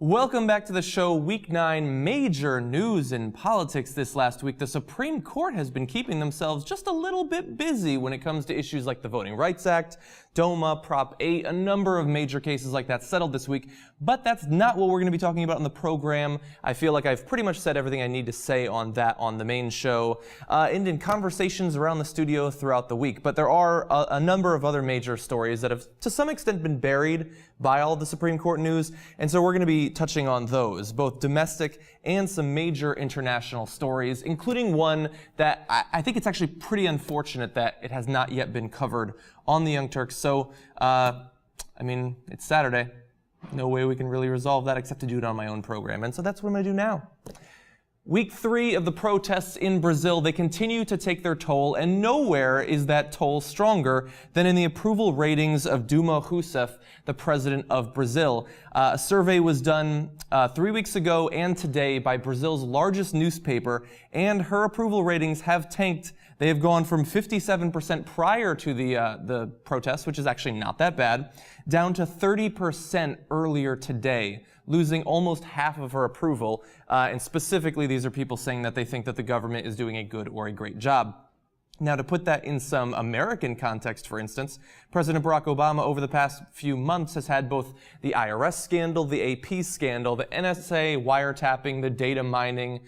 Welcome back to the show. Week 9, major news in politics this last week. The Supreme Court has been keeping themselves just a little bit busy when it comes to issues like the Voting Rights Act, DOMA, Prop 8, a number of major cases like that settled this week. But that's not what we're going to be talking about on the program. I feel like I've pretty much said everything I need to say on that on the main show and in conversations around the studio throughout the week. But there are a number of other major stories that have to some extent been buried by all the Supreme Court news. And so we're going to be touching on those, both domestic and some major international stories, including one that I think it's actually pretty unfortunate that it has not yet been covered on the Young Turks. So, I mean, it's Saturday. No way we can really resolve that except to do it on my own program. And so that's what I'm going to do now. Week 3 of the protests in Brazil, they continue to take their toll, and nowhere is that toll stronger than in the approval ratings of Dilma Rousseff, the president of Brazil. A survey was done 3 weeks ago and today by Brazil's largest newspaper, and her approval ratings have tanked. They have gone from 57% prior to the protests, which is actually not that bad, down to 30% earlier today, losing almost half of her approval. And specifically, these are people saying that they think that the government is doing a good or a great job. Now, to put that in some American context, for instance, President Barack Obama over the past few months has had both the IRS scandal, the AP scandal, the NSA wiretapping, the data mining.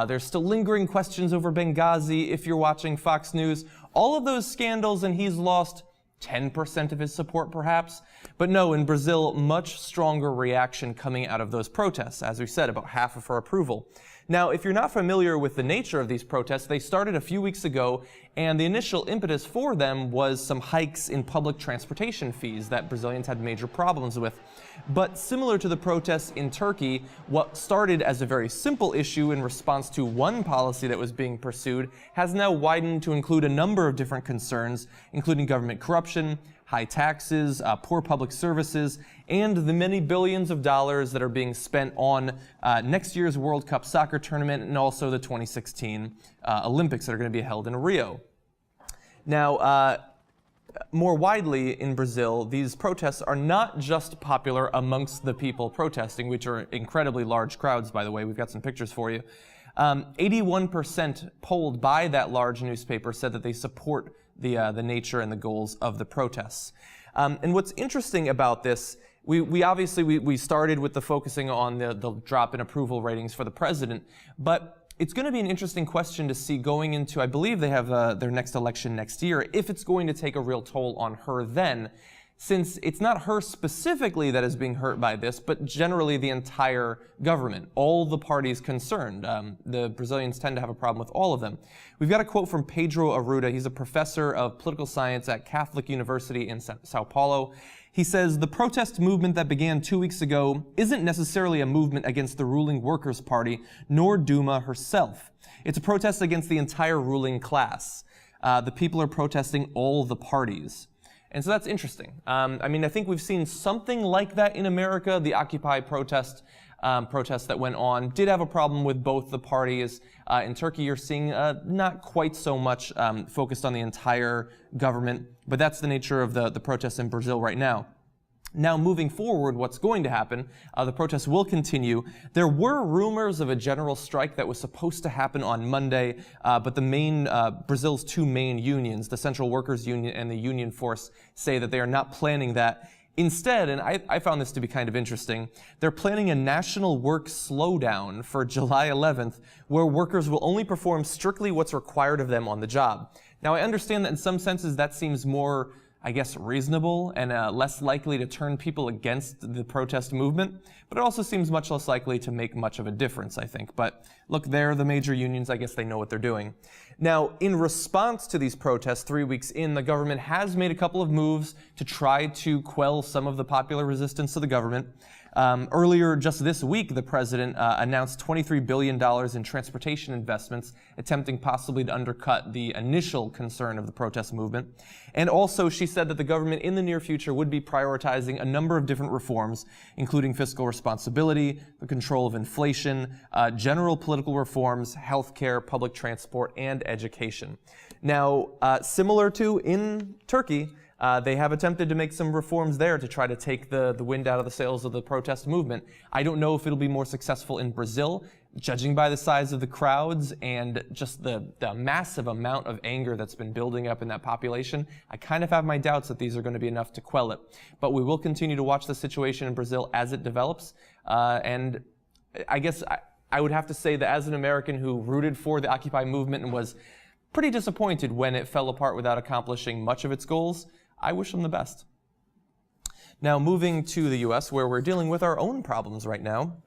There's still lingering questions over Benghazi if you're watching Fox News. All of those scandals, and he's lost 10% of his support, perhaps. But no, in Brazil, much stronger reaction coming out of those protests. As we said, about half of her approval. Now, if you're not familiar with the nature of these protests, they started a few weeks ago, and the initial impetus for them was some hikes in public transportation fees that Brazilians had major problems with. But similar to the protests in Turkey, what started as a very simple issue in response to one policy that was being pursued has now widened to include a number of different concerns, including government corruption, high taxes, poor public services, and the many billions of dollars that are being spent on next year's World Cup soccer tournament and also the 2016 Olympics that are going to be held in Rio. Now, more widely in Brazil, these protests are not just popular amongst the people protesting, which are incredibly large crowds, by the way. We've got some pictures for you. 81% polled by that large newspaper said that they support the nature and the goals of the protests. And what's interesting about this, we obviously started with the focusing on the drop in approval ratings for the president, but it's going to be an interesting question to see going into, I believe they have their next election next year, if it's going to take a real toll on her then, since it's not her specifically that is being hurt by this, but generally the entire government, all the parties concerned. The Brazilians tend to have a problem with all of them. We've got a quote from Pedro Arruda. He's a professor of political science at Catholic University in Sao Paulo. He says, the protest movement that began 2 weeks ago isn't necessarily a movement against the ruling Workers' Party, nor Dilma herself. It's a protest against the entire ruling class. The people are protesting all the parties. And so that's interesting. I mean, I think we've seen something like that in America. The Occupy protest that went on did have a problem with both the parties. In Turkey, you're seeing not quite so much focused on the entire government, but that's the nature of the protests in Brazil right now. Now, moving forward, what's going to happen, the protests will continue. There were rumors of a general strike that was supposed to happen on Monday, but the Brazil's two main unions, the Central Workers Union and the Union Force, say that they are not planning that. Instead, and I found this to be kind of interesting, they're planning a national work slowdown for July 11th, where workers will only perform strictly what's required of them on the job. Now, I understand that in some senses that seems more, I guess, reasonable and less likely to turn people against the protest movement, but it also seems much less likely to make much of a difference, I think. But look, they're the major unions. I guess they know what they're doing. Now, in response to these protests 3 weeks in, the government has made a couple of moves to try to quell some of the popular resistance to the government. Earlier, just this week, the president announced $23 billion in transportation investments, attempting possibly to undercut the initial concern of the protest movement. And also, she said that the government in the near future would be prioritizing a number of different reforms, including fiscal responsibility, the control of inflation, general political reforms, healthcare, public transport, and education. Now, similar to in Turkey, They have attempted to make some reforms there to try to take the wind out of the sails of the protest movement. I don't know if it'll be more successful in Brazil, judging by the size of the crowds and just the massive amount of anger that's been building up in that population. I kind of have my doubts that these are going to be enough to quell it. But we will continue to watch the situation in Brazil as it develops. And I guess I would have to say that as an American who rooted for the Occupy movement and was pretty disappointed when it fell apart without accomplishing much of its goals, I wish them the best. Now, moving to the U.S., where we're dealing with our own problems right now.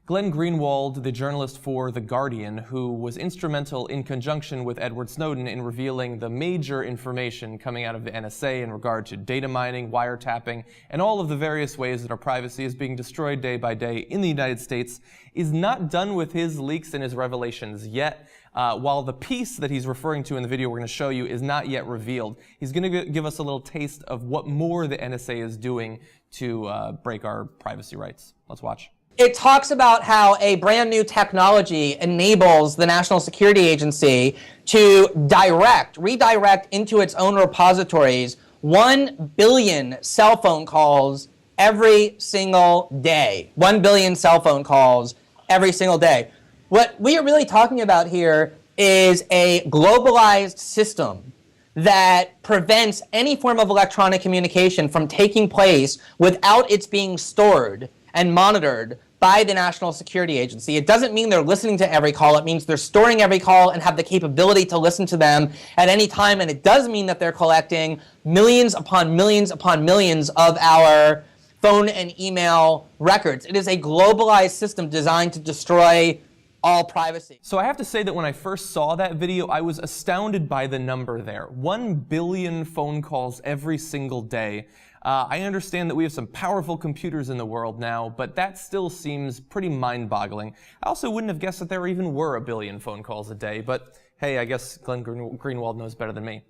Glenn Greenwald, the journalist for The Guardian, who was instrumental in conjunction with Edward Snowden in revealing the major information coming out of the NSA in regard to data mining, wiretapping, and all of the various ways that our privacy is being destroyed day by day in the United States, is not done with his leaks and his revelations yet. While the piece that he's referring to in the video we're going to show you is not yet revealed, he's going to give us a little taste of what more the NSA is doing to break our privacy rights. Let's watch. It talks about how a brand new technology enables the National Security Agency to redirect into its own repositories 1 billion cell phone calls every single day. 1 billion cell phone calls every single day. What we are really talking about here is a globalized system that prevents any form of electronic communication from taking place without its being stored and monitored by the National Security Agency. It doesn't mean they're listening to every call. It means they're storing every call and have the capability to listen to them at any time. And it does mean that they're collecting millions upon millions upon millions of our phone and email records. It is a globalized system designed to destroy all privacy. So I have to say that when I first saw that video, I was astounded by the number there. 1 billion phone calls every single day. I understand that we have some powerful computers in the world now, but that still seems pretty mind-boggling. I also wouldn't have guessed that there even were 1 billion phone calls a day, but hey, I guess Glenn Greenwald knows better than me.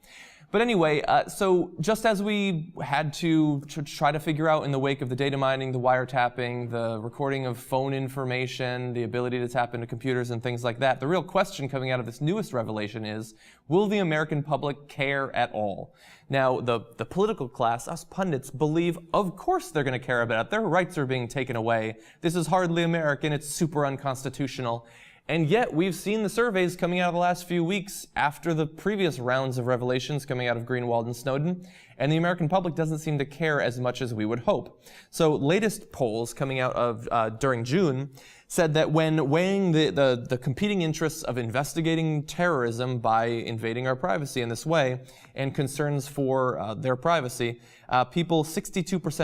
But anyway, so just as we had to try to figure out in the wake of the data mining, the wiretapping, the recording of phone information, the ability to tap into computers and things like that, the real question coming out of this newest revelation is, will the American public care at all? Now, the political class, us pundits, believe of course they're going to care about it. Their rights are being taken away. This is hardly American. It's super unconstitutional. And yet, we've seen the surveys coming out of the last few weeks after the previous rounds of revelations coming out of Greenwald and Snowden, and the American public doesn't seem to care as much as we would hope. So, latest polls coming out of during June said that when weighing the competing interests of investigating terrorism by invading our privacy in this way and concerns for their privacy, people 62%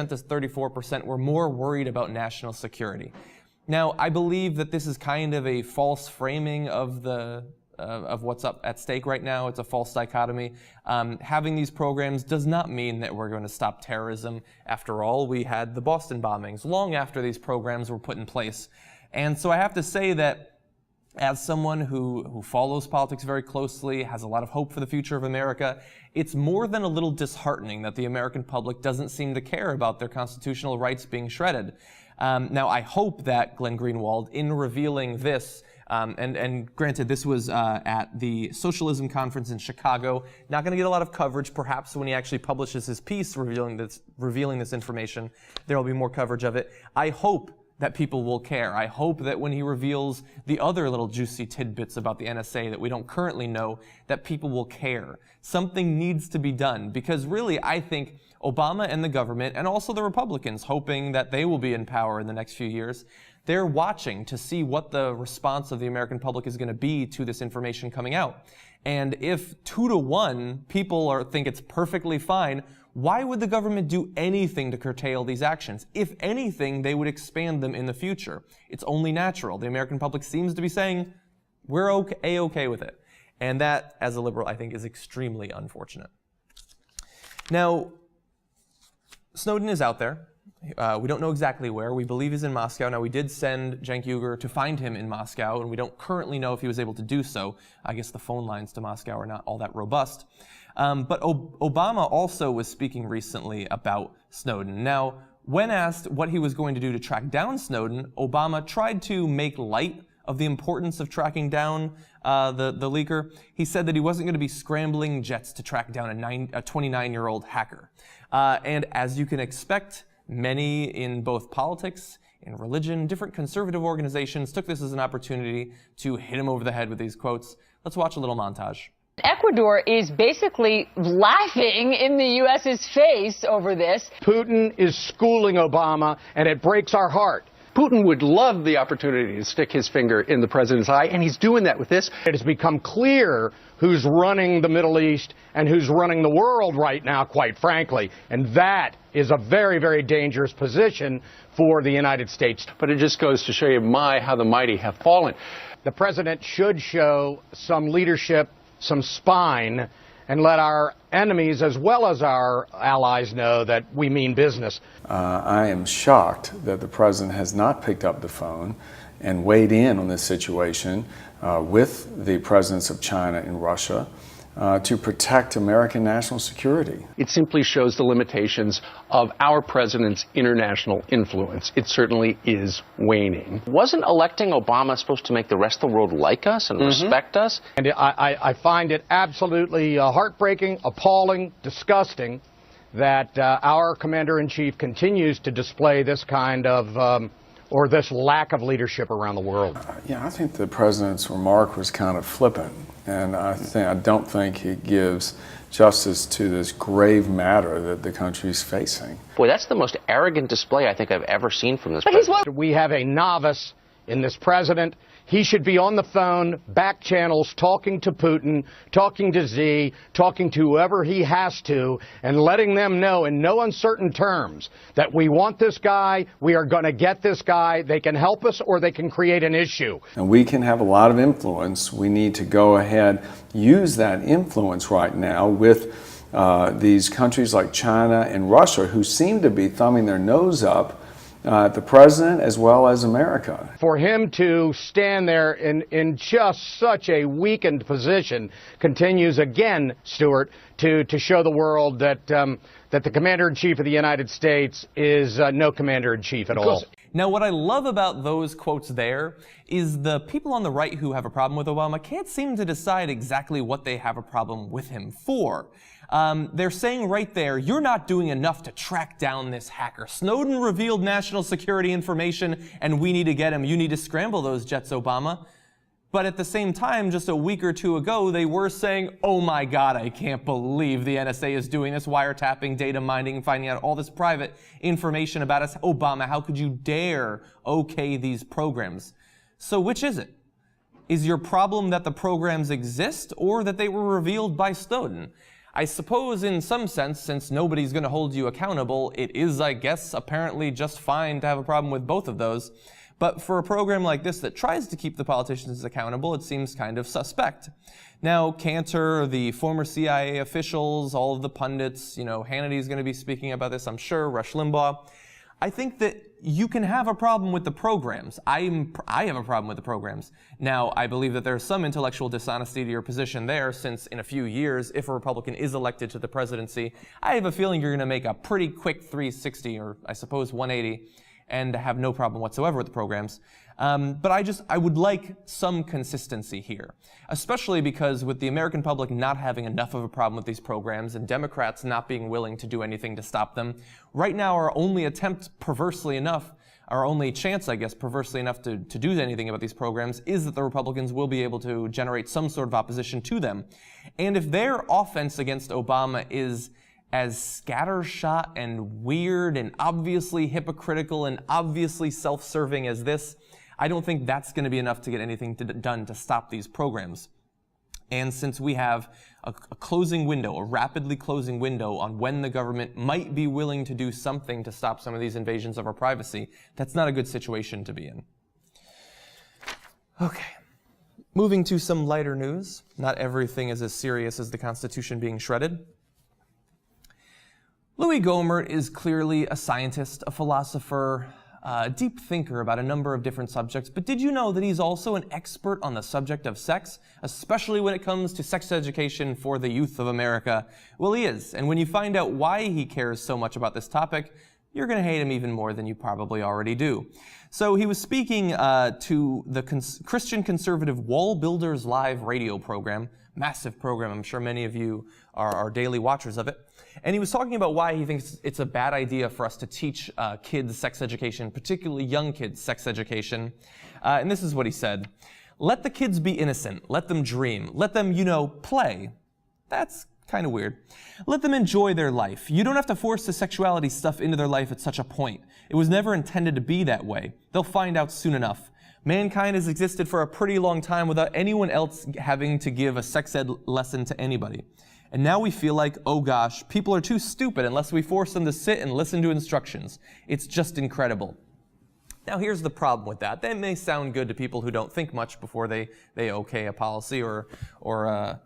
to 34% were more worried about national security. Now, I believe that this is kind of a false framing of what's up at stake right now. It's a false dichotomy. Having these programs does not mean that we're going to stop terrorism. After all, we had the Boston bombings long after these programs were put in place. And so I have to say that as someone who follows politics very closely, has a lot of hope for the future of America, it's more than a little disheartening that the American public doesn't seem to care about their constitutional rights being shredded. Now, I hope that Glenn Greenwald, in revealing this, and granted, this was at the Socialism Conference in Chicago, not going to get a lot of coverage. Perhaps when he actually publishes his piece revealing this information, there will be more coverage of it. I hope that people will care. I hope that when he reveals the other little juicy tidbits about the NSA that we don't currently know, that people will care. Something needs to be done, because really, I think Obama and the government, and also the Republicans, hoping that they will be in power in the next few years, they're watching to see what the response of the American public is going to be to this information coming out. And if 2 to 1 people think it's perfectly fine, why would the government do anything to curtail these actions? If anything, they would expand them in the future. It's only natural. The American public seems to be saying, we're okay with it. And that, as a liberal, I think is extremely unfortunate. Now, Snowden is out there. We don't know exactly where. We believe he's in Moscow. Now, we did send Cenk Uygur to find him in Moscow, and we don't currently know if he was able to do so. I guess the phone lines to Moscow are not all that robust. But Obama also was speaking recently about Snowden. Now, when asked what he was going to do to track down Snowden, Obama tried to make light of the importance of tracking down the leaker. He said that he wasn't going to be scrambling jets to track down a 29-year-old hacker. And as you can expect, many in both politics, in religion, different conservative organizations took this as an opportunity to hit him over the head with these quotes. Let's watch a little montage. Ecuador is basically laughing in the U.S.'s face over this. Putin is schooling Obama, and it breaks our heart. Putin would love the opportunity to stick his finger in the president's eye, and he's doing that with this. It has become clear who's running the Middle East and who's running the world right now, quite frankly. And that is a very, very dangerous position for the United States. But it just goes to show you how the mighty have fallen. The president should show some leadership, some spine, and let our enemies as well as our allies know that we mean business. I am shocked that the president has not picked up the phone and weighed in on this situation with the presidents of China and Russia to protect American national security. It simply shows the limitations of our president's international influence. It certainly is waning. Wasn't electing Obama supposed to make the rest of the world like us and respect us? And I find it absolutely heartbreaking, appalling, disgusting that our commander-in-chief continues to display this kind of or this lack of leadership around the world. Yeah, I think the president's remark was kind of flippant, and I don't think it gives justice to this grave matter that the country's facing. Boy, that's the most arrogant display I think I've ever seen from this president. We have a novice in this president. He should be on the phone, back channels, talking to Putin, talking to Xi, talking to whoever he has to, and letting them know in no uncertain terms that we want this guy, we are going to get this guy, they can help us or they can create an issue. And we can have a lot of influence. We need to go ahead, use that influence right now with these countries like China and Russia, who seem to be thumbing their nose up the president as well as America. For him to stand there in just such a weakened position continues again, Stuart, to show the world that that the commander-in-chief of the United States is no commander-in-chief at all. Now, what I love about those quotes there is the people on the right who have a problem with Obama can't seem to decide exactly what they have a problem with him for. They're saying right there, you're not doing enough to track down this hacker. Snowden revealed national security information, and we need to get him. You need to scramble those jets, Obama. But at the same time, just a week or two ago, they were saying, oh my God, I can't believe the NSA is doing this, wiretapping, data mining, finding out all this private information about us. Obama, how could you dare okay these programs? So which is it? Is your problem that the programs exist or that they were revealed by Snowden? I suppose in some sense, since nobody's going to hold you accountable, it is, I guess, apparently just fine to have a problem with both of those. But for a program like this that tries to keep the politicians accountable, it seems kind of suspect. Now, Cantor, the former CIA officials, all of the pundits, Hannity's going to be speaking about this, I'm sure, Rush Limbaugh. I think that you can have a problem with the programs. I have a problem with the programs. Now, I believe that there's some intellectual dishonesty to your position there, since in a few years, if a Republican is elected to the presidency, I have a feeling you're going to make a pretty quick 360, or I suppose 180, and have no problem whatsoever with the programs. But I would like some consistency here, especially because with the American public not having enough of a problem with these programs and Democrats not being willing to do anything to stop them, right now our only attempt, perversely enough, our only chance, I guess, perversely enough to do anything about these programs is that the Republicans will be able to generate some sort of opposition to them. And if their offense against Obama is as scattershot and weird and obviously hypocritical and obviously self-serving as this, I don't think that's going to be enough to get anything done to stop these programs. And since we have a closing window, a rapidly closing window on when the government might be willing to do something to stop some of these invasions of our privacy, that's not a good situation to be in. Okay. Moving to some lighter news. Not everything is as serious as the Constitution being shredded. Louis Gohmert is clearly a scientist, a philosopher, a deep thinker about a number of different subjects, but did you know that he's also an expert on the subject of sex, especially when it comes to sex education for the youth of America? Well, he is, and when you find out why he cares so much about this topic, you're going to hate him even more than you probably already do. So he was speaking to the Christian conservative Wall Builders Live radio program, massive program. I'm sure many of you are daily watchers of it. And he was talking about why he thinks it's a bad idea for us to teach kids sex education, particularly young kids sex education. And this is what he said. Let the kids be innocent. Let them dream. Let them, play. That's kind of weird. Let them enjoy their life. You don't have to force the sexuality stuff into their life at such a point. It was never intended to be that way. They'll find out soon enough. Mankind has existed for a pretty long time without anyone else having to give a sex ed lesson to anybody. And now we feel like, oh gosh, people are too stupid unless we force them to sit and listen to instructions. It's just incredible. Now here's the problem with that. That may sound good to people who don't think much before they okay a policy or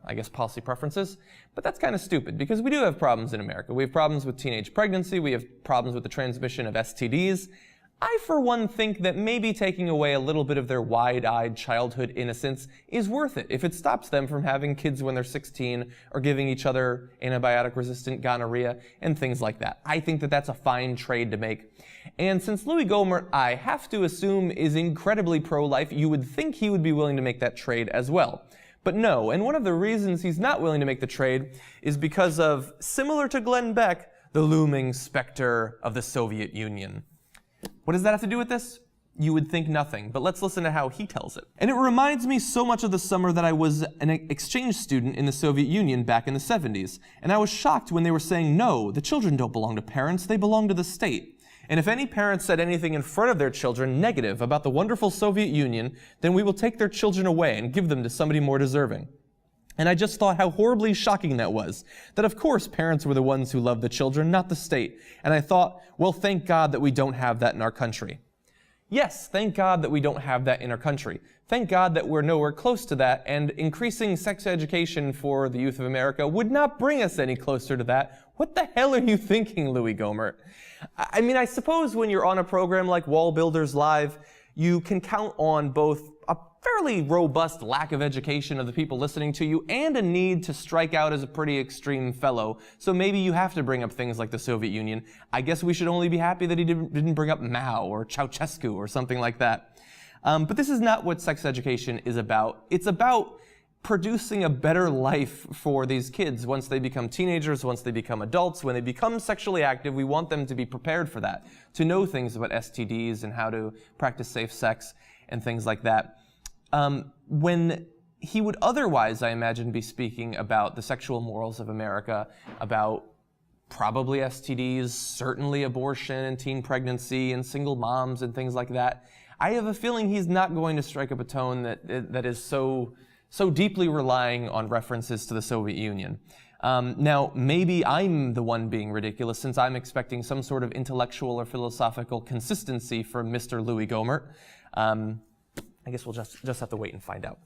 I guess policy preferences, but that's kind of stupid because we do have problems in America. We have problems with teenage pregnancy. We have problems with the transmission of STDs. I, for one, think that maybe taking away a little bit of their wide-eyed childhood innocence is worth it if it stops them from having kids when they're 16 or giving each other antibiotic-resistant gonorrhea and things like that. I think that that's a fine trade to make. And since Louis Gohmert, I have to assume, is incredibly pro-life, you would think he would be willing to make that trade as well. But no, and one of the reasons he's not willing to make the trade is because of, similar to Glenn Beck, the looming specter of the Soviet Union. What does that have to do with this? You would think nothing, but let's listen to how he tells it. And it reminds me so much of the summer that I was an exchange student in the Soviet Union back in the 70s, and I was shocked when they were saying, no, the children don't belong to parents, they belong to the state. And if any parent said anything in front of their children negative about the wonderful Soviet Union, then we will take their children away and give them to somebody more deserving. And I just thought how horribly shocking that was. That of course parents were the ones who loved the children, not the state. And I thought, well, thank God that we don't have that in our country. Yes, thank God that we don't have that in our country. Thank God that we're nowhere close to that, and increasing sex education for the youth of America would not bring us any closer to that. What the hell are you thinking, Louis Gohmert? I mean, I suppose when you're on a program like Wall Builders Live, you can count on both a fairly robust lack of education of the people listening to you and a need to strike out as a pretty extreme fellow. So maybe you have to bring up things like the Soviet Union. I guess we should only be happy that he didn't bring up Mao or Ceausescu or something like that. But this is not what sex education is about. It's about producing a better life for these kids once they become teenagers, once they become adults. When they become sexually active, we want them to be prepared for that, to know things about STDs and how to practice safe sex and things like that. When he would otherwise, I imagine, be speaking about the sexual morals of America, about probably STDs, certainly abortion and teen pregnancy and single moms and things like that, I have a feeling he's not going to strike up a tone that is so deeply relying on references to the Soviet Union. Now, maybe I'm the one being ridiculous since I'm expecting some sort of intellectual or philosophical consistency from Mr. Louis Gohmert. I guess we'll just have to wait and find out.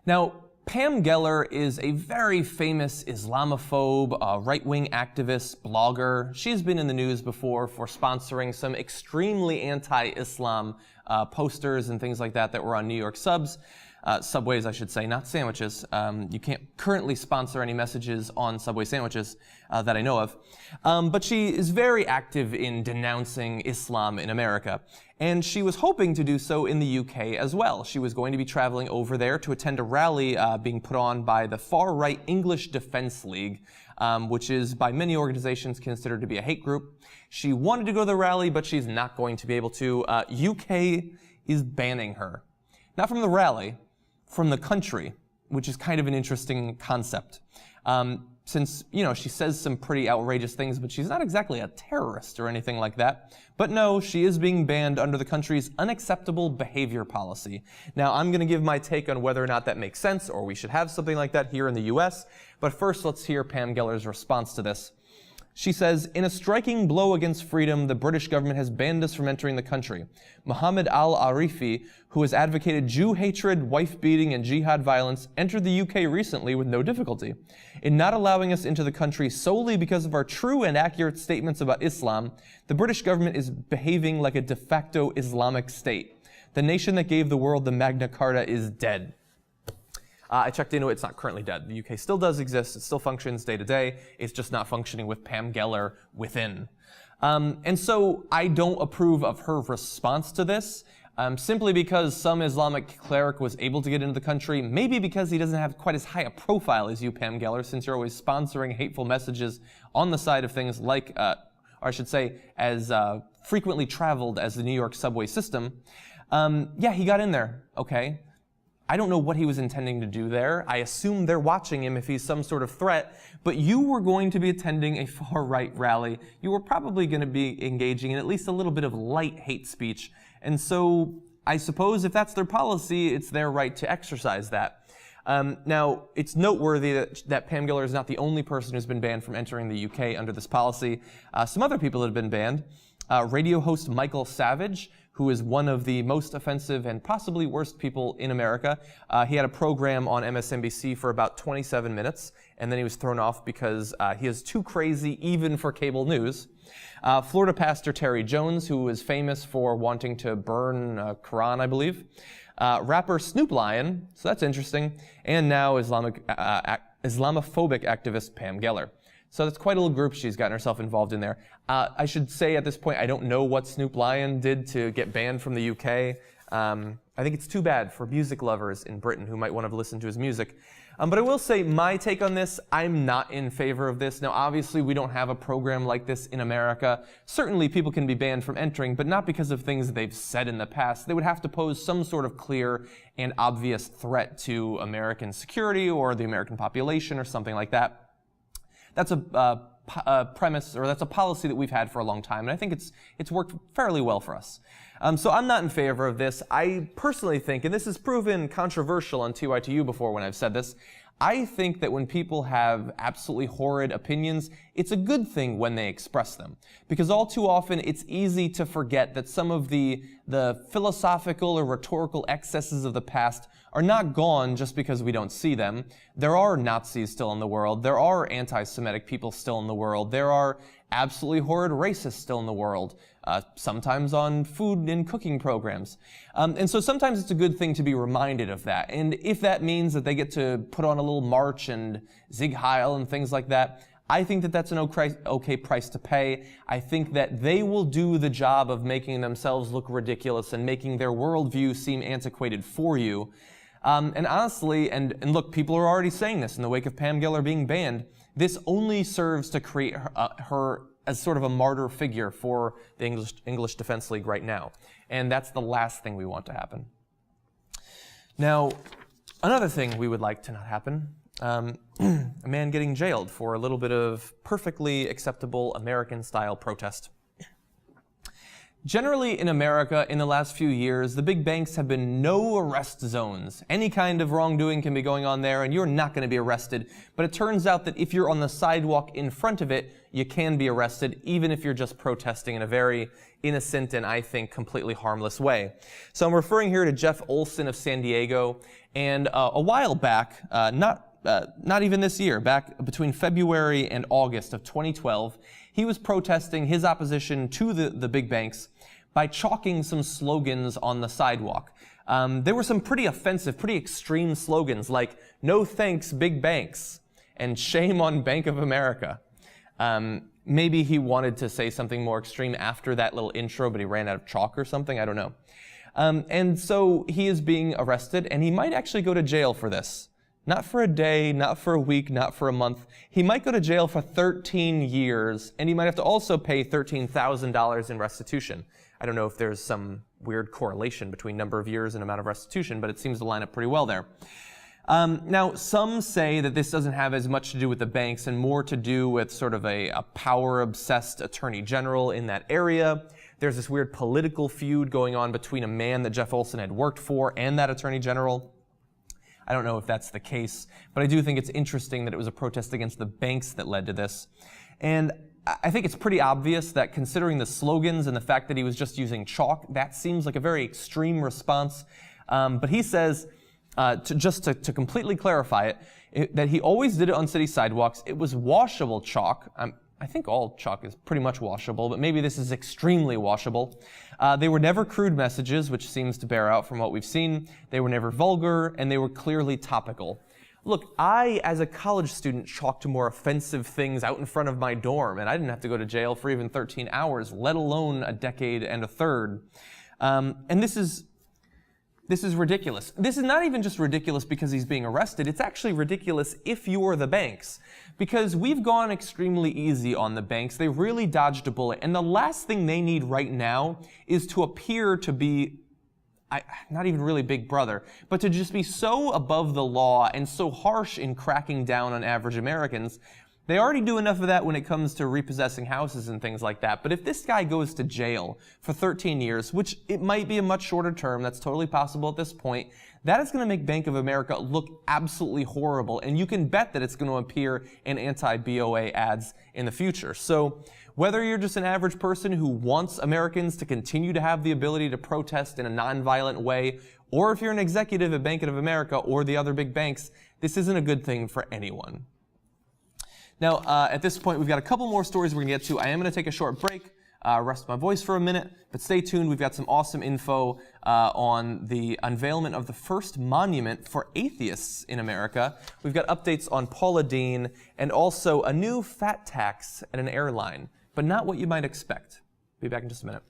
Now, Pam Geller is a very famous Islamophobe, right-wing activist, blogger. She's been in the news before for sponsoring some extremely anti-Islam posters and things like that were on New York Subways, I should say, not sandwiches. You can't currently sponsor any messages on Subway sandwiches that I know of. But she is very active in denouncing Islam in America. And she was hoping to do so in the UK as well. She was going to be traveling over there to attend a rally being put on by the far-right English Defense League, which is by many organizations considered to be a hate group. She wanted to go to the rally, but she's not going to be able to. UK is banning her. Not from the rally, from the country, which is kind of an interesting concept. Since, she says some pretty outrageous things, but she's not exactly a terrorist or anything like that. But no, she is being banned under the country's unacceptable behavior policy. Now, I'm going to give my take on whether or not that makes sense, or we should have something like that here in the US. But first, let's hear Pam Geller's response to this. She says, in a striking blow against freedom, the British government has banned us from entering the country. Mohammed al-Arifi, who has advocated Jew hatred, wife-beating, and jihad violence, entered the UK recently with no difficulty. In not allowing us into the country solely because of our true and accurate statements about Islam, the British government is behaving like a de facto Islamic state. The nation that gave the world the Magna Carta is dead. I checked into it. It's not currently dead. The UK still does exist. It still functions day to day. It's just not functioning with Pam Geller within. And so I don't approve of her response to this, simply because some Islamic cleric was able to get into the country, maybe because he doesn't have quite as high a profile as you, Pam Geller, since you're always sponsoring hateful messages on the side of things like, or I should say, as frequently traveled as the New York subway system. Yeah, he got in there, okay. I don't know what he was intending to do there. I assume they're watching him if he's some sort of threat, but you were going to be attending a far-right rally. You were probably going to be engaging in at least a little bit of light hate speech. And so I suppose if that's their policy, it's their right to exercise that. Now, it's noteworthy that Pam Geller is not the only person who's been banned from entering the UK under this policy. Some other people have been banned. Radio host Michael Savage, who is one of the most offensive and possibly worst people in America. He had a program on MSNBC for about 27 minutes, and then he was thrown off because he is too crazy even for cable news. Florida pastor Terry Jones, who is famous for wanting to burn a Quran, I believe. Rapper Snoop Lion, so that's interesting. And now Islamophobic activist Pam Geller. So that's quite a little group she's gotten herself involved in there. I should say at this point, I don't know what Snoop Lion did to get banned from the UK. I think it's too bad for music lovers in Britain who might want to listen to his music. But I will say my take on this, I'm not in favor of this. Now, obviously, we don't have a program like this in America. Certainly, people can be banned from entering, but not because of things they've said in the past. They would have to pose some sort of clear and obvious threat to American security or the American population or something like that. That's a premise, or that's a policy that we've had for a long time, and I think it's worked fairly well for us. So I'm not in favor of this. I personally think, and this has proven controversial on TYTU before when I've said this, I think that when people have absolutely horrid opinions, it's a good thing when they express them. Because all too often, it's easy to forget that some of the philosophical or rhetorical excesses of the past are not gone just because we don't see them. There are Nazis still in the world. There are anti-Semitic people still in the world. There are absolutely horrid racists still in the world, sometimes on food and cooking programs. And so sometimes it's a good thing to be reminded of that. And if that means that they get to put on a little march and Sieg Heil and things like that, I think that that's an okay price to pay. I think that they will do the job of making themselves look ridiculous and making their worldview seem antiquated for you. And honestly, and look, people are already saying this in the wake of Pam Geller being banned, this only serves to create her as sort of a martyr figure for the English Defense League right now. And that's the last thing we want to happen. Now, another thing we would like to not happen, a man getting jailed for a little bit of perfectly acceptable American-style protest. Generally in America, in the last few years, the big banks have been no arrest zones. Any kind of wrongdoing can be going on there and you're not going to be arrested. But it turns out that if you're on the sidewalk in front of it, you can be arrested, even if you're just protesting in a very innocent and, I think, completely harmless way. So I'm referring here to Jeff Olson of San Diego. And a while back, not even this year, back between February and August of 2012, he was protesting his opposition to the big banks by chalking some slogans on the sidewalk. There were some pretty offensive, pretty extreme slogans like, "No thanks, big banks," and "Shame on Bank of America." Maybe he wanted to say something more extreme after that little intro, but he ran out of chalk or something, I don't know. And so he is being arrested, and he might actually go to jail for this. Not for a day, not for a week, not for a month. He might go to jail for 13 years, and he might have to also pay $13,000 in restitution. I don't know if there's some weird correlation between number of years and amount of restitution, but it seems to line up pretty well there. Now, some say that this doesn't have as much to do with the banks and more to do with sort of a power-obsessed attorney general in that area. There's this weird political feud going on between a man that Jeff Olson had worked for and that attorney general. I don't know if that's the case, but I do think it's interesting that it was a protest against the banks that led to this. And I think it's pretty obvious that considering the slogans and the fact that he was just using chalk, that seems like a very extreme response. But he says, to completely clarify it, that he always did it on city sidewalks. It was washable chalk. I think all chalk is pretty much washable, but maybe this is extremely washable. They were never crude messages, which seems to bear out from what we've seen. They were never vulgar, and they were clearly topical. Look, I, as a college student, chalked more offensive things out in front of my dorm, and I didn't have to go to jail for even 13 hours, let alone a decade and a third. And this is ridiculous. This is not even just ridiculous because he's being arrested. It's actually ridiculous if you're the banks. Because we've gone extremely easy on the banks. They really dodged a bullet. And the last thing they need right now is to appear to be not even really Big Brother, but to just be so above the law and so harsh in cracking down on average Americans. They already do enough of that when it comes to repossessing houses and things like that. But if this guy goes to jail for 13 years, which it might be a much shorter term, that's totally possible at this point, that is going to make Bank of America look absolutely horrible. And you can bet that it's going to appear in anti-BOA ads in the future. So whether you're just an average person who wants Americans to continue to have the ability to protest in a nonviolent way, or if you're an executive at Bank of America or the other big banks, this isn't a good thing for anyone. Now, at this point, we've got a couple more stories we're going to get to. I am going to take a short break, rest my voice for a minute, but stay tuned. We've got some awesome info on the unveilment of the first monument for atheists in America. We've got updates on Paula Deen and also a new fat tax at an airline, but not what you might expect. Be back in just a minute.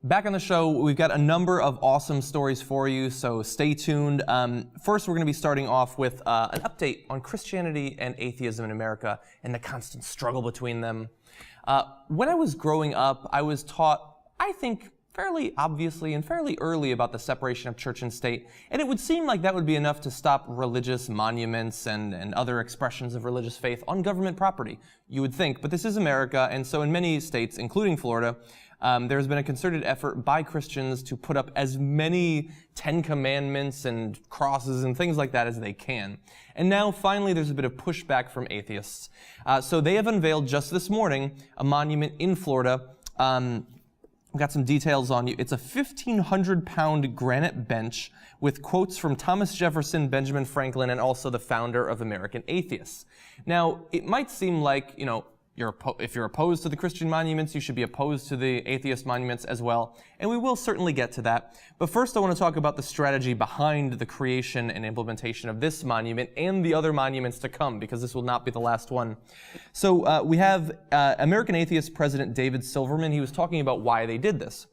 Back on the show, we've got a number of awesome stories for you, so stay tuned. First, we're going to be starting off with an update on Christianity and atheism in America and the constant struggle between them. When I was growing up, I was taught, I think, fairly obviously and fairly early about the separation of church and state, and it would seem like that would be enough to stop religious monuments and other expressions of religious faith on government property, you would think. But this is America, and so in many states, including Florida, there's been a concerted effort by Christians to put up as many Ten Commandments and crosses and things like that as they can. And now, finally, there's a bit of pushback from atheists. So they have unveiled just this morning a monument in Florida. We've got some details on you. It's a 1,500-pound granite bench with quotes from Thomas Jefferson, Benjamin Franklin, and also the founder of American Atheists. Now, it might seem like, you know, if you're opposed to the Christian monuments, you should be opposed to the atheist monuments as well. And we will certainly get to that. But first, I want to talk about the strategy behind the creation and implementation of this monument and the other monuments to come, because this will not be the last one. So we have American Atheist President David Silverman. He was talking about why they did this.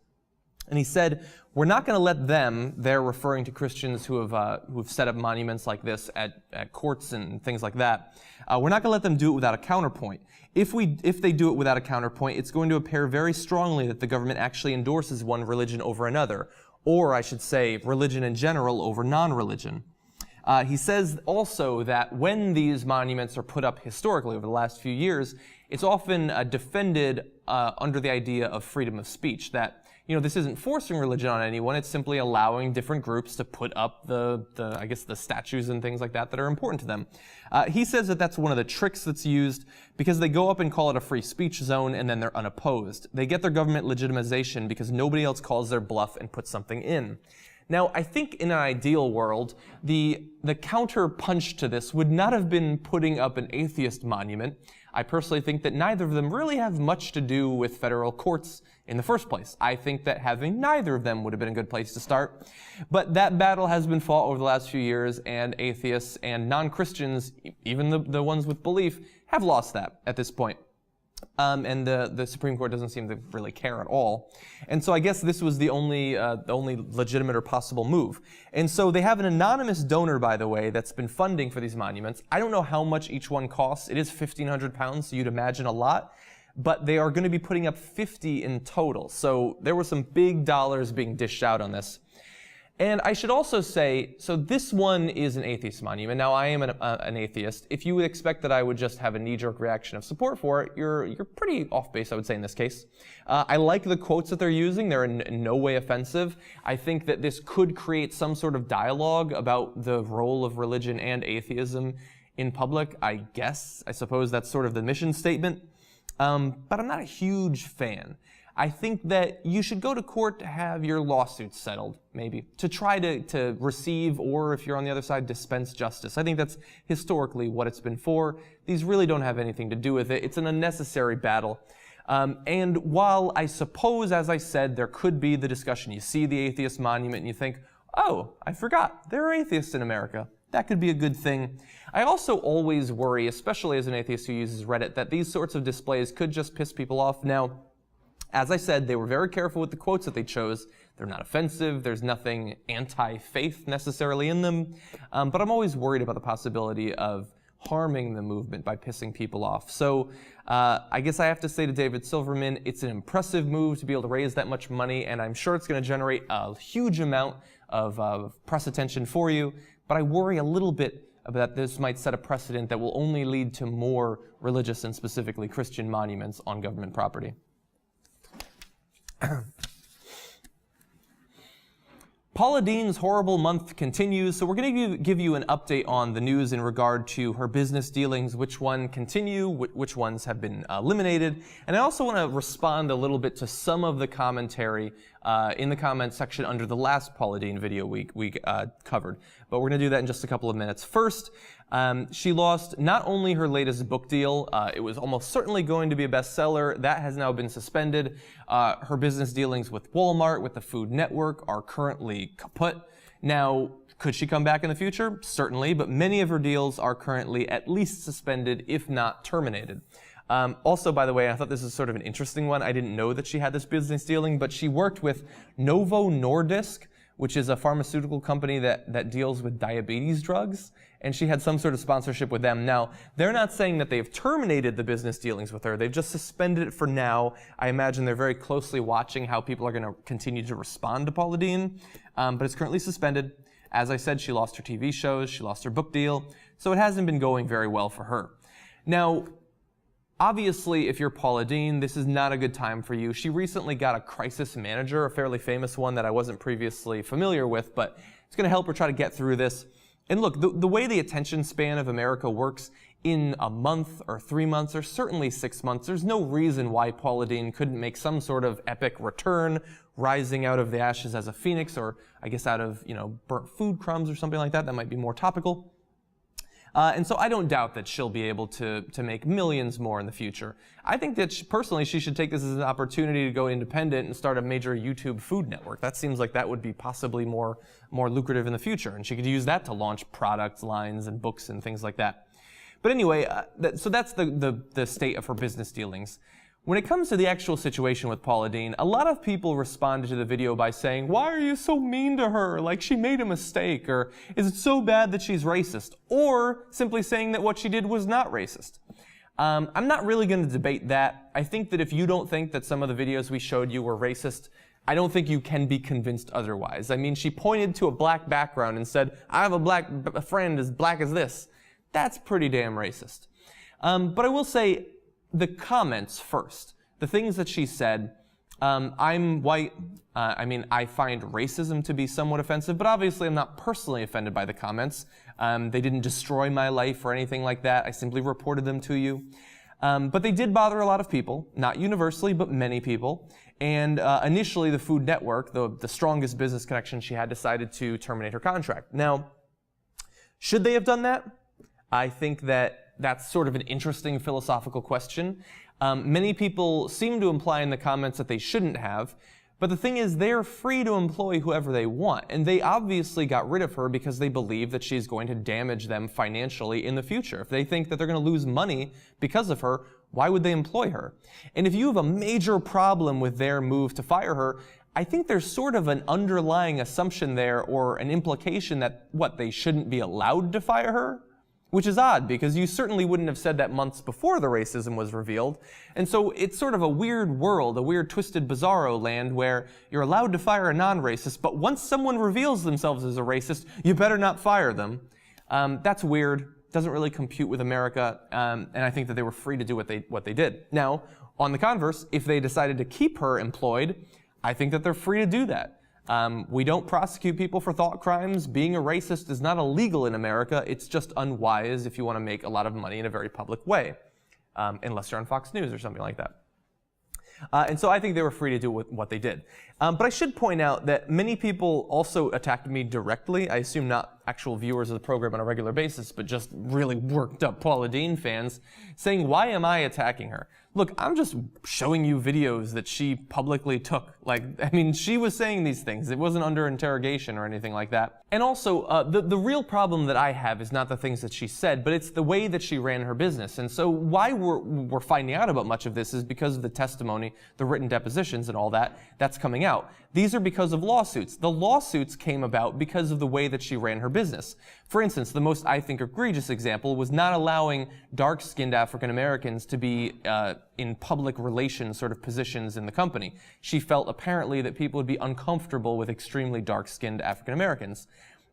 And he said, we're not going to let them, they're referring to Christians who've set up monuments like this at courts and things like that, we're not going to let them do it without a counterpoint. If they do it without a counterpoint, it's going to appear very strongly that the government actually endorses one religion over another, or I should say religion in general over non-religion. He says also that when these monuments are put up historically over the last few years, it's often defended under the idea of freedom of speech, that, you know, this isn't forcing religion on anyone, it's simply allowing different groups to put up I guess the statues and things like that that are important to them. He says that that's one of the tricks that's used because they go up and call it a free speech zone and then they're unopposed. They get their government legitimization because nobody else calls their bluff and puts something in. Now, I think in an ideal world, the counter punch to this would not have been putting up an atheist monument. I personally think that neither of them really have much to do with federal courts in the first place. I think that having neither of them would have been a good place to start. But that battle has been fought over the last few years, and atheists and non-Christians, even the ones with belief, have lost that at this point. And the Supreme Court doesn't seem to really care at all. And so I guess this was the only legitimate or possible move. And so they have an anonymous donor, by the way, that's been funding for these monuments. I don't know how much each one costs. It is 1,500 pounds, so you'd imagine a lot. But they are going to be putting up 50 in total. So there were some big dollars being dished out on this. And I should also say, so this one is an atheist monument. Now, I am an atheist. If you would expect that I would just have a knee-jerk reaction of support for it, you're pretty off base, I would say, in this case. I like the quotes that they're using. They're in no way offensive. I think that this could create some sort of dialogue about the role of religion and atheism in public. I suppose that's sort of the mission statement. But I'm not a huge fan. I think that you should go to court to have your lawsuits settled, maybe, to try to receive, or if you're on the other side, dispense justice. I think that's historically what it's been for. These really don't have anything to do with it. It's an unnecessary battle. And while I suppose, as I said, there could be the discussion, you see the atheist monument and you think, oh, I forgot, there are atheists in America. That could be a good thing. I also always worry, especially as an atheist who uses Reddit, that these sorts of displays could just piss people off. Now, as I said, they were very careful with the quotes that they chose. They're not offensive. There's nothing anti-faith necessarily in them. But I'm always worried about the possibility of harming the movement by pissing people off. So I guess I have to say to David Silverman, it's an impressive move to be able to raise that much money, and I'm sure it's going to generate a huge amount of press attention for you. But I worry a little bit that this might set a precedent that will only lead to more religious and specifically Christian monuments on government property. Paula Deen's horrible month continues, so we're going to give you an update on the news in regard to her business dealings, which one continue, which ones have been eliminated, and I also want to respond a little bit to some of the commentary in the comment section under the last Paula Deen video we covered, but we're going to do that in just a couple of minutes. First, she lost not only her latest book deal, it was almost certainly going to be a bestseller, that has now been suspended. Her business dealings with Walmart, with the Food Network, are currently kaput. Now, could she come back in the future? Certainly, but many of her deals are currently at least suspended, if not terminated. Also, by the way, I thought this is sort of an interesting one. I didn't know that she had this business dealing, but she worked with Novo Nordisk, which is a pharmaceutical company that deals with diabetes drugs, and she had some sort of sponsorship with them. Now, they're not saying that they've terminated the business dealings with her. They've just suspended it for now. I imagine they're very closely watching how people are going to continue to respond to Paula Deen, but it's currently suspended. As I said, she lost her TV shows, she lost her book deal, so it hasn't been going very well for her. Now, obviously, if you're Paula Deen, this is not a good time for you. She recently got a crisis manager, a fairly famous one that I wasn't previously familiar with, but it's going to help her try to get through this. And look, the way the attention span of America works, in a month or 3 months or certainly 6 months, there's no reason why Paula Deen couldn't make some sort of epic return, rising out of the ashes as a phoenix, or I guess out of, burnt food crumbs or something like that. That might be more topical. And so I don't doubt that she'll be able to make millions more in the future. I think that personally she should take this as an opportunity to go independent and start a major YouTube food network. That seems like that would be possibly more lucrative in the future, and she could use that to launch product lines and books and things like that. But anyway, so that's the state of her business dealings. When it comes to the actual situation with Paula Deen, a lot of people responded to the video by saying, "Why are you so mean to her? Like, she made a mistake," or "Is it so bad that she's racist?" Or simply saying that what she did was not racist. I'm not really going to debate that. I think that if you don't think that some of the videos we showed you were racist, I don't think you can be convinced otherwise. I mean, she pointed to a black background and said, "I have a black friend as black as this." That's pretty damn racist. But I will say, the comments first. The things that she said, I'm white. I find racism to be somewhat offensive, but obviously I'm not personally offended by the comments. They didn't destroy my life or anything like that. I simply reported them to you. But they did bother a lot of people, not universally, but many people. And initially, the Food Network, the strongest business connection she had, decided to terminate her contract. Now, should they have done that? I think that's sort of an interesting philosophical question. Many people seem to imply in the comments that they shouldn't have, but the thing is, they're free to employ whoever they want, and they obviously got rid of her because they believe that she's going to damage them financially in the future. If they think that they're going to lose money because of her, why would they employ her? And if you have a major problem with their move to fire her, I think there's sort of an underlying assumption there, or an implication that, they shouldn't be allowed to fire her? Which is odd, because you certainly wouldn't have said that months before the racism was revealed. And so it's sort of a weird world, a weird twisted bizarro land where you're allowed to fire a non-racist, but once someone reveals themselves as a racist, you better not fire them. That's weird. Doesn't really compute with America, and I think that they were free to do what they did. Now, on the converse, if they decided to keep her employed, I think that they're free to do that. We don't prosecute people for thought crimes. Being a racist is not illegal in America. It's just unwise if you want to make a lot of money in a very public way, unless you're on Fox News or something like that. And so I think they were free to do what they did. But I should point out that many people also attacked me directly. I assume not actual viewers of the program on a regular basis, but just really worked up Paula Deen fans, saying, why am I attacking her? Look, I'm just showing you videos that she publicly took. She was saying these things. It wasn't under interrogation or anything like that. And also, the real problem that I have is not the things that she said, but it's the way that she ran her business. And so why we're finding out about much of this is because of the testimony, the written depositions and all that's coming out. These are because of lawsuits. The lawsuits came about because of the way that she ran her business. For instance, the most, I think, egregious example was not allowing dark-skinned African Americans to be in public relations sort of positions in the company. She felt apparently that people would be uncomfortable with extremely dark-skinned African Americans.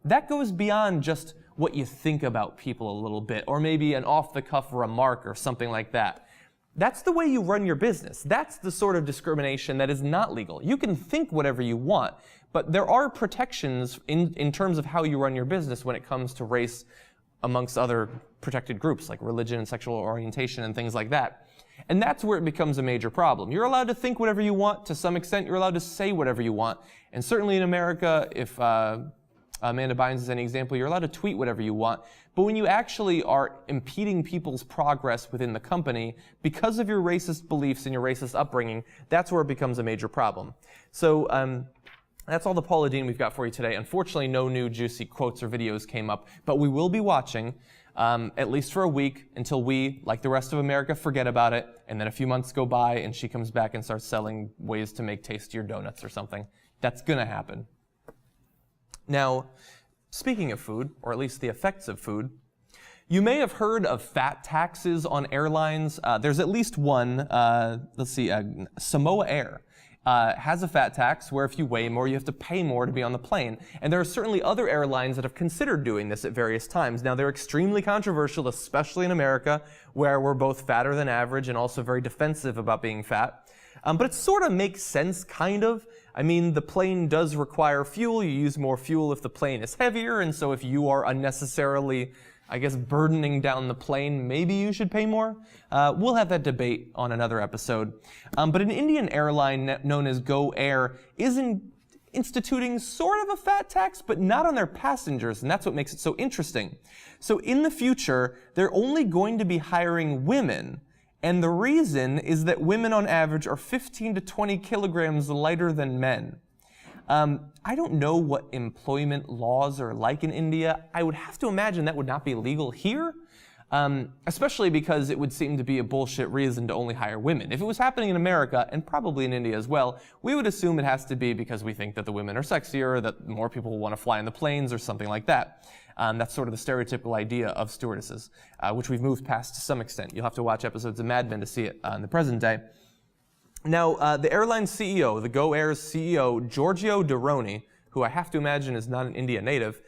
That goes beyond just what you think about people a little bit, or maybe an off-the-cuff remark or something like that. That's the way you run your business. That's the sort of discrimination that is not legal. You can think whatever you want, but there are protections in terms of how you run your business when it comes to race amongst other protected groups like religion and sexual orientation and things like that. And that's where it becomes a major problem. You're allowed to think whatever you want. To some extent, you're allowed to say whatever you want. And certainly in America, if Amanda Bynes is any example, you're allowed to tweet whatever you want. But when you actually are impeding people's progress within the company because of your racist beliefs and your racist upbringing, that's where it becomes a major problem. So that's all the Paula Deen we've got for you today. Unfortunately, no new juicy quotes or videos came up, but we will be watching at least for a week until we, like the rest of America, forget about it, and then a few months go by and she comes back and starts selling ways to make tastier donuts or something. That's gonna happen. Now, speaking of food, or at least the effects of food, you may have heard of fat taxes on airlines. There's at least one, Samoa Air has a fat tax where if you weigh more, you have to pay more to be on the plane. And there are certainly other airlines that have considered doing this at various times. Now, they're extremely controversial, especially in America, where we're both fatter than average and also very defensive about being fat. But it sort of makes sense, kind of. I mean, the plane does require fuel. You use more fuel if the plane is heavier, and so if you are unnecessarily, I guess, burdening down the plane, maybe you should pay more. We'll have that debate on another episode. But an Indian airline known as Go Air is instituting sort of a fat tax, but not on their passengers, and that's what makes it so interesting. So in the future, they're only going to be hiring women. And the reason is that women on average are 15 to 20 kilograms lighter than men. I don't know what employment laws are like in India. I would have to imagine that would not be legal here, especially because it would seem to be a bullshit reason to only hire women. If it was happening in America, and probably in India as well, we would assume it has to be because we think that the women are sexier, that more people will want to fly in the planes or something like that. That's sort of the stereotypical idea of stewardesses, which we've moved past to some extent. You'll have to watch episodes of Mad Men to see it in the present day. Now, the airline's CEO, the Go Air's CEO, Giorgio Deroni, who I have to imagine is not an India native,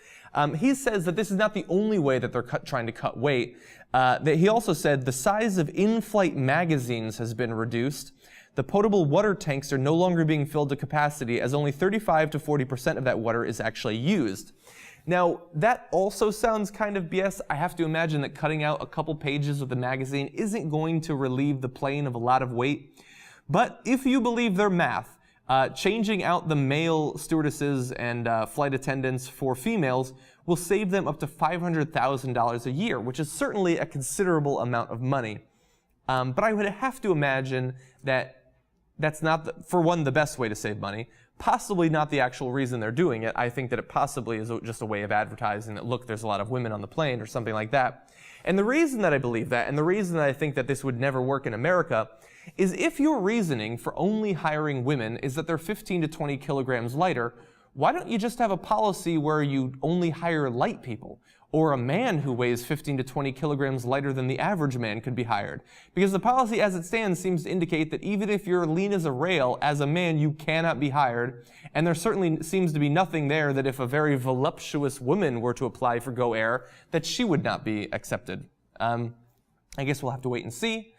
he says that this is not the only way that they're trying to cut weight. That he also said the size of in-flight magazines has been reduced. The potable water tanks are no longer being filled to capacity, as only 35 to 40% of that water is actually used. Now, that also sounds kind of BS. I have to imagine that cutting out a couple pages of the magazine isn't going to relieve the plane of a lot of weight. But if you believe their math, changing out the male stewardesses and flight attendants for females will save them up to $500,000 a year, which is certainly a considerable amount of money. But I would have to imagine that that's not, for one, the best way to save money. Possibly not the actual reason they're doing it. I think that it possibly is just a way of advertising that, look, there's a lot of women on the plane or something like that. And the reason that I believe that, and the reason that I think that this would never work in America, is if your reasoning for only hiring women is that they're 15 to 20 kilograms lighter, why don't you just have a policy where you only hire light people? Or a man who weighs 15 to 20 kilograms lighter than the average man could be hired. Because the policy as it stands seems to indicate that even if you're lean as a rail, as a man, you cannot be hired. And there certainly seems to be nothing there that if a very voluptuous woman were to apply for Go Air, that she would not be accepted. I guess we'll have to wait and see.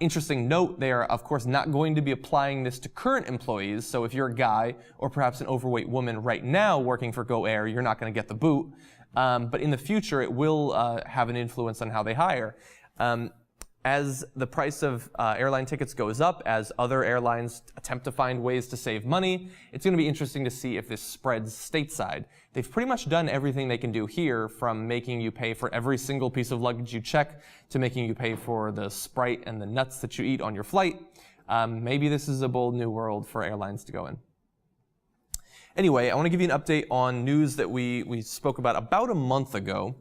Interesting note, they are of course not going to be applying this to current employees, so if you're a guy or perhaps an overweight woman right now working for Go Air, you're not going to get the boot. But in the future, it will have an influence on how they hire. As the price of airline tickets goes up, as other airlines attempt to find ways to save money, it's going to be interesting to see if this spreads stateside. They've pretty much done everything they can do here, from making you pay for every single piece of luggage you check to making you pay for the Sprite and the nuts that you eat on your flight. Maybe this is a bold new world for airlines to go in. Anyway, I want to give you an update on news that we spoke about a month ago.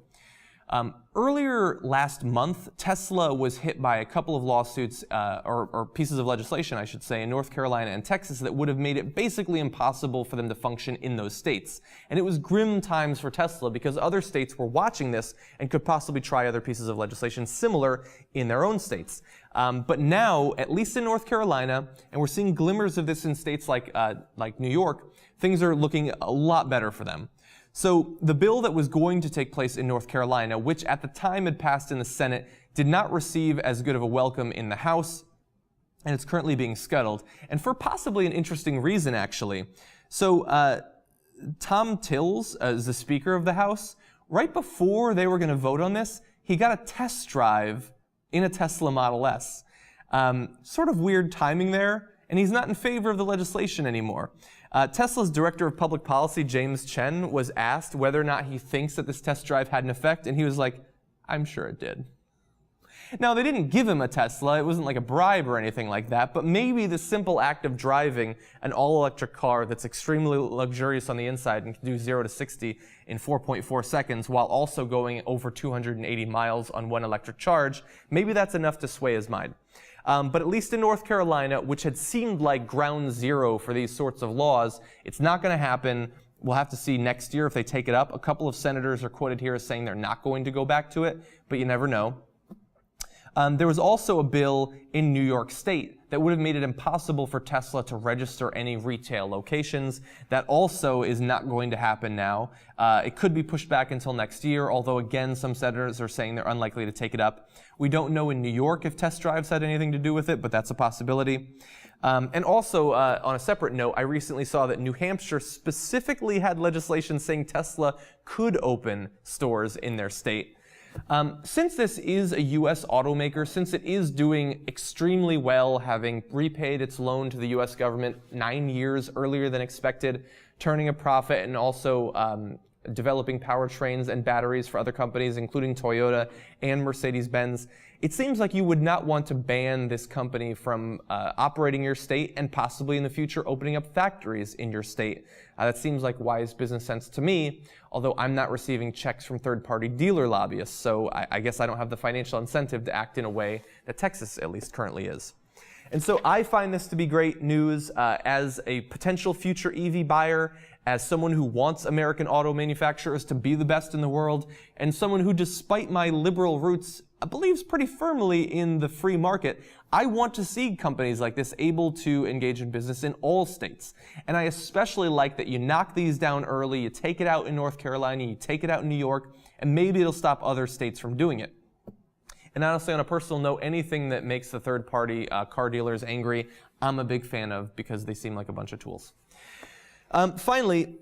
Earlier last month, Tesla was hit by a couple of lawsuits, or pieces of legislation, I should say, in North Carolina and Texas that would have made it basically impossible for them to function in those states. And it was grim times for Tesla because other states were watching this and could possibly try other pieces of legislation similar in their own states. But now, at least in North Carolina, and we're seeing glimmers of this in states like New York, things are looking a lot better for them. So the bill that was going to take place in North Carolina, which at the time had passed in the Senate, did not receive as good of a welcome in the House, and it's currently being scuttled, and for possibly an interesting reason, actually. So Tom Tills is the Speaker of the House. Right before they were going to vote on this, he got a test drive in a Tesla Model S. Sort of weird timing there, and he's not in favor of the legislation anymore. Tesla's Director of Public Policy, James Chen, was asked whether or not he thinks that this test drive had an effect, and he was like, I'm sure it did. Now, they didn't give him a Tesla. It wasn't like a bribe or anything like that, but maybe the simple act of driving an all-electric car that's extremely luxurious on the inside and can do 0 to 60 in 4.4 seconds while also going over 280 miles on one electric charge, maybe that's enough to sway his mind. But at least in North Carolina, which had seemed like ground zero for these sorts of laws, it's not going to happen. We'll have to see next year if they take it up. A couple of senators are quoted here as saying they're not going to go back to it, but you never know. There was also a bill in New York State that would have made it impossible for Tesla to register any retail locations. That also is not going to happen now. It could be pushed back until next year, although again, some senators are saying they're unlikely to take it up. We don't know in New York if test drives had anything to do with it, but that's a possibility. And also, on a separate note, I recently saw that New Hampshire specifically had legislation saying Tesla could open stores in their state. Since this is a U.S. automaker, since it is doing extremely well, having repaid its loan to the U.S. government 9 years earlier than expected, turning a profit, and also developing powertrains and batteries for other companies, including Toyota and Mercedes-Benz, it seems like you would not want to ban this company from operating your state and possibly in the future opening up factories in your state. That seems like wise business sense to me, although I'm not receiving checks from third-party dealer lobbyists, so I guess I don't have the financial incentive to act in a way that Texas at least currently is. And so I find this to be great news as a potential future EV buyer, as someone who wants American auto manufacturers to be the best in the world, and someone who, despite my liberal roots, believes pretty firmly in the free market. I want to see companies like this able to engage in business in all states. And I especially like that you knock these down early, you take it out in North Carolina, you take it out in New York, and maybe it'll stop other states from doing it. And honestly, on a personal note, anything that makes the third-party car dealers angry, I'm a big fan of because they seem like a bunch of tools. Finally,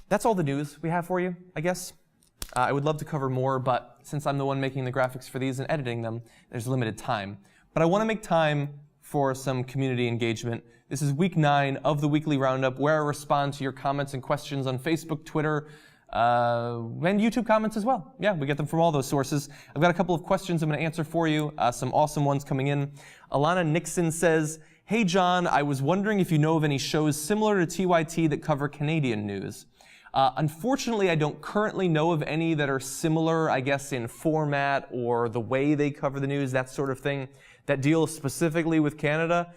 that's all the news we have for you, I guess. I would love to cover more, but since I'm the one making the graphics for these and editing them, there's limited time. But I want to make time for some community engagement. This is week 9 of the weekly roundup, where I respond to your comments and questions on Facebook, Twitter, and YouTube comments as well. Yeah, we get them from all those sources. I've got a couple of questions I'm going to answer for you, some awesome ones coming in. Alana Nixon says, "Hey John, I was wondering if you know of any shows similar to TYT that cover Canadian news. Unfortunately, I don't currently know of any that are similar, I guess, in format or the way they cover the news, that sort of thing, that deal specifically with Canada.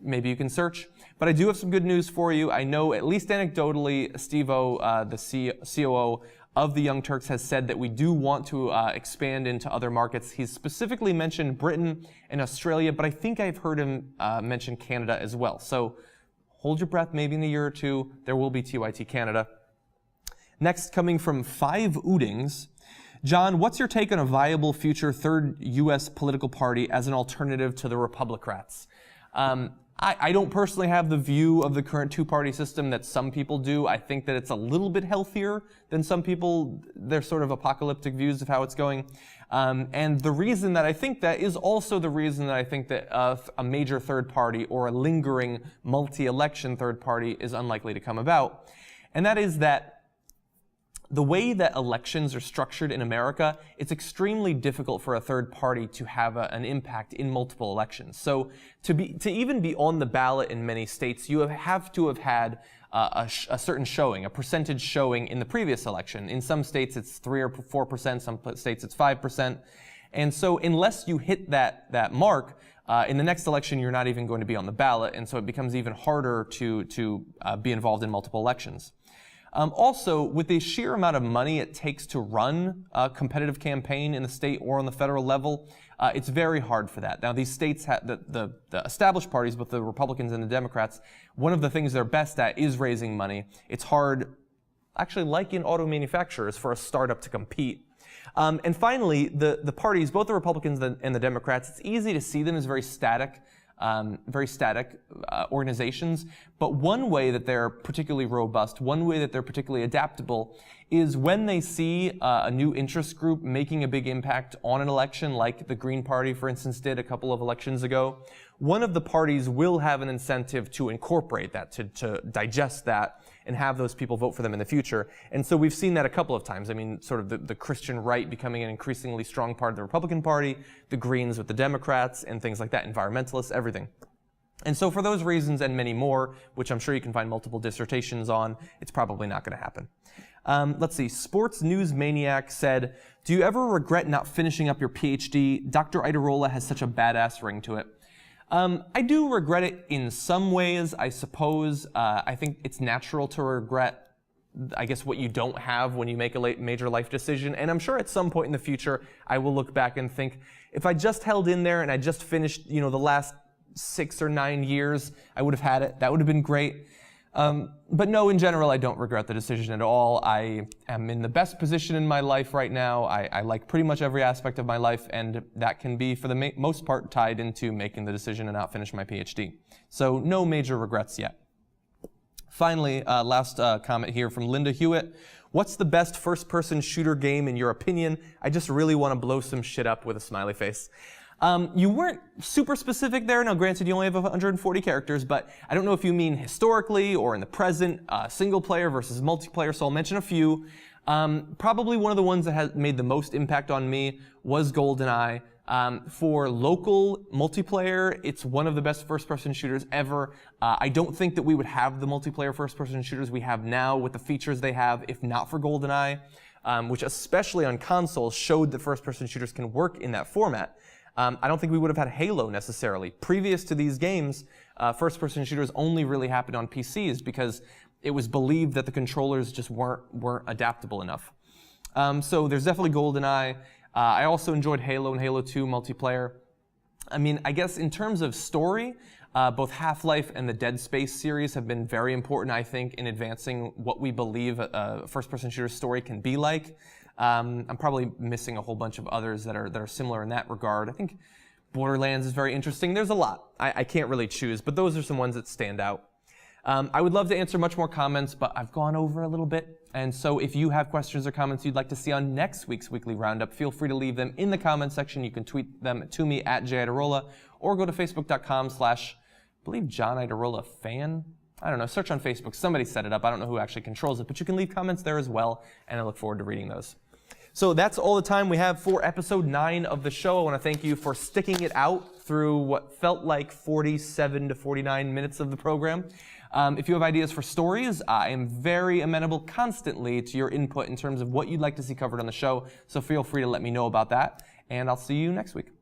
Maybe you can search. But I do have some good news for you. I know, at least anecdotally, Steve-O, the COO of the Young Turks, has said that we do want to expand into other markets. He's specifically mentioned Britain and Australia, but I think I've heard him mention Canada as well. So hold your breath, maybe in a year or two, there will be TYT Canada. Next, coming from 5 Oodings. John, what's your take on a viable future third U.S. political party as an alternative to the Republicrats? I don't personally have the view of the current two-party system that some people do. I think that it's a little bit healthier than some people, their sort of apocalyptic views of how it's going. And the reason that I think that is also the reason that I think that a major third party or a lingering multi-election third party is unlikely to come about. And that is that the way that elections are structured in America, it's extremely difficult for a third party to have an impact in multiple elections. So to even be on the ballot in many states, you have to have had a certain showing, a percentage showing in the previous election. In some states it's 3 or 4%, some states it's 5%. And so unless you hit that mark, in the next election you're not even going to be on the ballot, and so it becomes even harder to be involved in multiple elections. Also, with the sheer amount of money it takes to run a competitive campaign in the state or on the federal level, it's very hard for that. Now, these states, the established parties, both the Republicans and the Democrats, one of the things they're best at is raising money. It's hard, actually, like in auto manufacturers, for a startup to compete. And finally, the parties, both the Republicans and the Democrats, it's easy to see them as very static organizations. But one way that they're particularly robust, one way that they're particularly adaptable, is when they see a new interest group making a big impact on an election, like the Green Party, for instance, did a couple of elections ago. One of the parties will have an incentive to incorporate that, to digest that, and have those people vote for them in the future. And so we've seen that a couple of times. I mean, sort of the Christian right becoming an increasingly strong part of the Republican Party, the Greens with the Democrats, and things like that, environmentalists, everything. And so for those reasons and many more, which I'm sure you can find multiple dissertations on, it's probably not going to happen. Let's see. Sports News Maniac said, do you ever regret not finishing up your PhD? Dr. Iadarola has such a badass ring to it. I do regret it in some ways, I suppose. I think it's natural to regret, I guess, what you don't have when you make a major life decision. And I'm sure at some point in the future, I will look back and think, if I just held in there and I just finished, the last 6 or 9 years, I would have had it. That would have been great. But no, in general, I don't regret the decision at all. I am in the best position in my life right now. I like pretty much every aspect of my life, and that can be, for the most part, tied into making the decision to not finish my PhD. So no major regrets yet. Finally, last comment here from Linda Hewitt. What's the best first-person shooter game in your opinion? I just really want to blow some shit up with a smiley face. You weren't super specific there. Now, granted, you only have 140 characters, but I don't know if you mean historically or in the present, single player versus multiplayer, so I'll mention a few. Probably one of the ones that has made the most impact on me was GoldenEye. For local multiplayer, it's one of the best first-person shooters ever. I don't think that we would have the multiplayer first-person shooters we have now with the features they have if not for GoldenEye, which especially on consoles showed that first-person shooters can work in that format. I don't think we would have had Halo necessarily. Previous to these games, first-person shooters only really happened on PCs because it was believed that the controllers just weren't adaptable enough. So there's definitely GoldenEye. I also enjoyed Halo and Halo 2 multiplayer. I mean, I guess in terms of story, both Half-Life and the Dead Space series have been very important, I think, in advancing what we believe a first-person shooter story can be like. I'm probably missing a whole bunch of others that are similar in that regard. I think Borderlands is very interesting. There's a lot. I can't really choose, but those are some ones that stand out. I would love to answer much more comments, but I've gone over a little bit. And so if you have questions or comments you'd like to see on next week's Weekly Roundup, feel free to leave them in the comments section. You can tweet them to me at @JIadarola or go to facebook.com/ I believe John Iadarola fan. I don't know, search on Facebook. Somebody set it up. I don't know who actually controls it, but you can leave comments there as well, and I look forward to reading those. So that's all the time we have for episode 9 of the show. I want to thank you for sticking it out through what felt like 47 to 49 minutes of the program. If you have ideas for stories, I am very amenable constantly to your input in terms of what you'd like to see covered on the show, so feel free to let me know about that, and I'll see you next week.